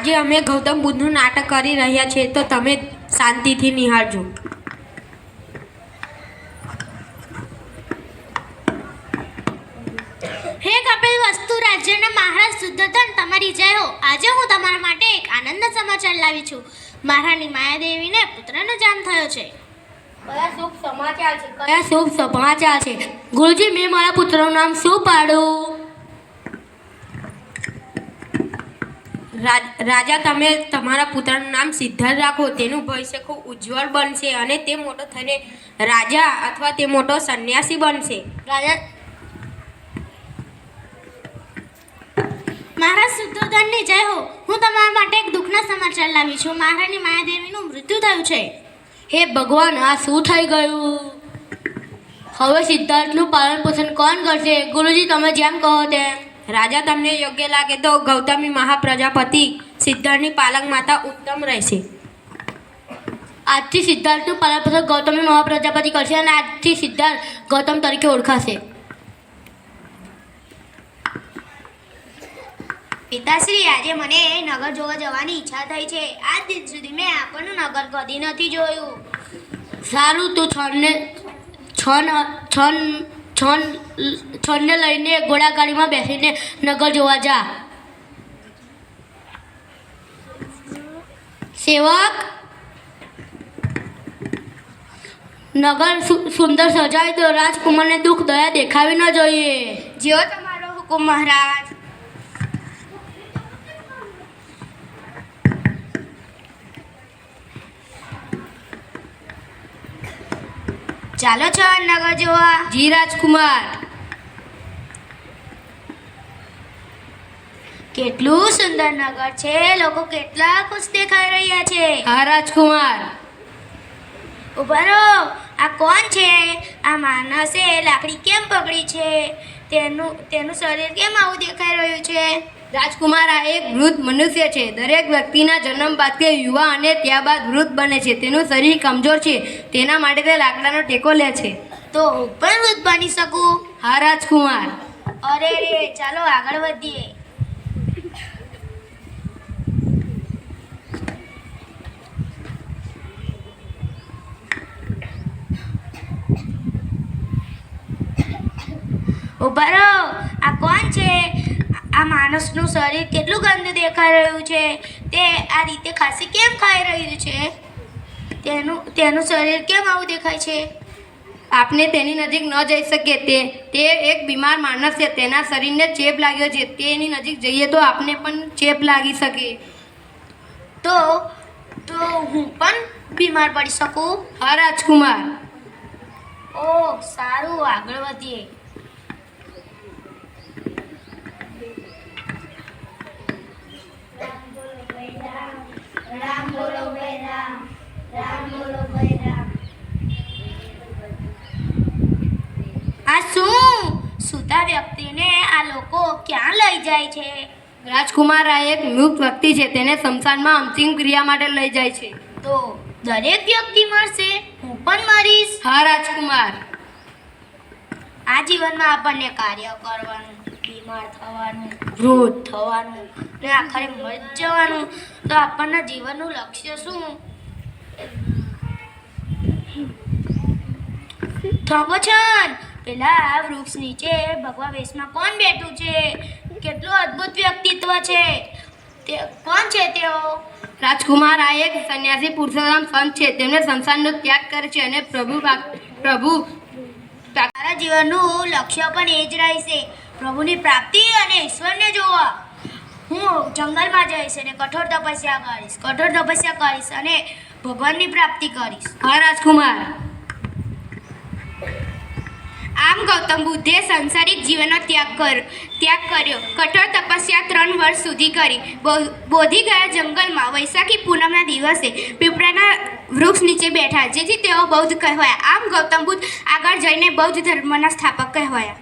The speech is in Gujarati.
આજે અમે ગૌતમ બુદ્ધનું નાટક કરી રહ્યા છીએ, તો તમે શાંતિથી નિહાળજો. હે કપિલ વસ્તુ રાજ્યના મહારાજ શુદ્ધોધન, તમારી જય હો. આજે હું તમારા માટે એક આનંદના સમાચાર લાવી છું. મહારાણી માયાદેવીને પુત્રનો જન્મ થયો છે. કયા શુભ સમાચાર છે? ગુરુજી, મેં મારા પુત્રનું નામ શું પાડું? રાજા, તમે તમારા પુત્રનું નામ સિદ્ધાર્થ રાખો. તેનું ભવિષ્ય ખૂબ ઉજ્જવળ બનશે અને તે મોટો થઈને રાજા અથવા તે મોટો સંન્યાસી બનશે. મહારાજ શુદ્ધોધનની જય હો. હું તમારા માટે એક દુઃખના સમાચાર લાવી છું. મહારાણી માયાદેવીનું મૃત્યુ થયું છે. હે ભગવાન, આ શું થઈ ગયું? હવે સિદ્ધાર્થનું પાલન પોષણ કોણ કરશે? ગુરુજી, તમે જેમ કહો તેમ. રાજા, તમને યોગ્ય લાગે તો ગૌતમી મહાપ્રજાપતિ સિદ્ધાર્થની પાલક માતા ઉત્તમ રહેશે. આજથી સિદ્ધાર્થનું પાલન પોષણ ગૌતમી મહાપ્રજાપતિ કરશે અને આજથી સિદ્ધાર્થ ગૌતમ તરીકે ઓળખાશે. પિતાશ્રી, આજે મને નગર જોવા જવાની ઈચ્છા થઈ છે. આજ દિન સુધી મેં આપણનું નગર કદી નથી જોયું. સારું, તું છનને લઈને ઘોડાગાડીમાં બેસીને નગર જોવા જા. સેવક, નગર સુંદર સજાય તો રાજકુમારને દુઃખ દયા દેખાવી ન જોઈએ. જેવો તમારો હુકુમ મહારાજ. ચાલો છો નગર જોવા. જી રાજકુમાર. કેટલું સુંદર નગર છે. લોકો કેટલા ખુશ દેખાઈ રહ્યા છે. હા રાજકુમાર. ઉભા રહો. આ કોણ છે? આ માણસે લાકડી કેમ પકડી છે? તેનું શરીર કેમ આવું દેખાઈ રહ્યું છે? રાજકુમાર, આ એક વૃદ્ધ મનુષ્ય છે. દરેક વ્યક્તિના જન્મ બાદ તે યુવા અને ત્યારબાદ વૃદ્ધ બને છે. તેનું શરીર કમજોર છે, તેના માટે તે લાકડાનો ટેકો લે છે. તો હું પણ વૃદ્ધ બની શકું? હા રાજકુમાર. અરે રે, ચાલો આગળ વધીએ. ઉભા રહો. આ કોણ છે? આ માણસનું શરીર કેટલું ગંદુ દેખાઈ રહ્યું છે. તે આ રીતે ખાંસી કેમ ખાઈ રહ્યું છે? તેનું શરીર કેમ આવું દેખાય છે? આપને તેની નજીક ન જઈ શકીએ. તે એક બીમાર માણસ છે. તેના શરીરને ચેપ લાગ્યો છે. તેની નજીક જઈએ તો આપને પણ ચેપ લાગી શકે. તો હું પણ બીમાર પડી શકું? હા રાજકુમાર. ઓહ, સારું, આગળ વધીએ. આ શું? સૂતા વ્યક્તિને આ લોકો ક્યાં લઈ જાય છે? રાજકુમાર, આ એક મૃત વ્યક્તિ છે. તેને સ્મશાનમાં અંતિમ ક્રિયા માટે લઈ જાય છે. તો દરેક વ્યક્તિ મરશે? હું પણ મરીશ? હા રાજકુમાર. આ જીવનમાં આપણને કાર્ય કરવાનું, બીમાર થવાનું, વૃદ્ધ થવાનું ને આખરે મરી જવાનું, તો આપણના જીવનનું લક્ષ્ય શું? થોભોછન, પેલા આ વૃક્ષ નીચે ભગવા વેશમાં કોણ બેઠું છે? કેટલું અદ્ભુત વ્યક્તિત્વ છે. તે કોણ છે તેઓ? રાજકુમાર, આ એક સંન્યાસી પુરુષોત્તમ સંત છે. તેમને સંસારનો ત્યાગ કરે છે અને પ્રભુ તારા જીવનનું લક્ષ્ય પણ એ જ રહેશે, પ્રભુની પ્રાપ્તિ અને ઈશ્વરને જોવા. હું જંગલમાં જઈશ અને કઠોર તપસ્યા કરીશ અને ભગવાનની પ્રાપ્તિ કરીશ. હા રાજકુમાર. આમ ગૌતમ બુદ્ધે સંસારિક જીવનનો ત્યાગ કર્યો. કઠોર તપસ્યા 3 વર્ષ સુધી કરી. બોધિ ગયા જંગલમાં વૈશાખી પૂનમના દિવસે પીપળાના વૃક્ષ નીચે બેઠા, જેથી તેઓ બૌદ્ધ કહેવાયા. આમ ગૌતમ બુદ્ધ આગળ જઈને બૌદ્ધ ધર્મના સ્થાપક કહેવાયા.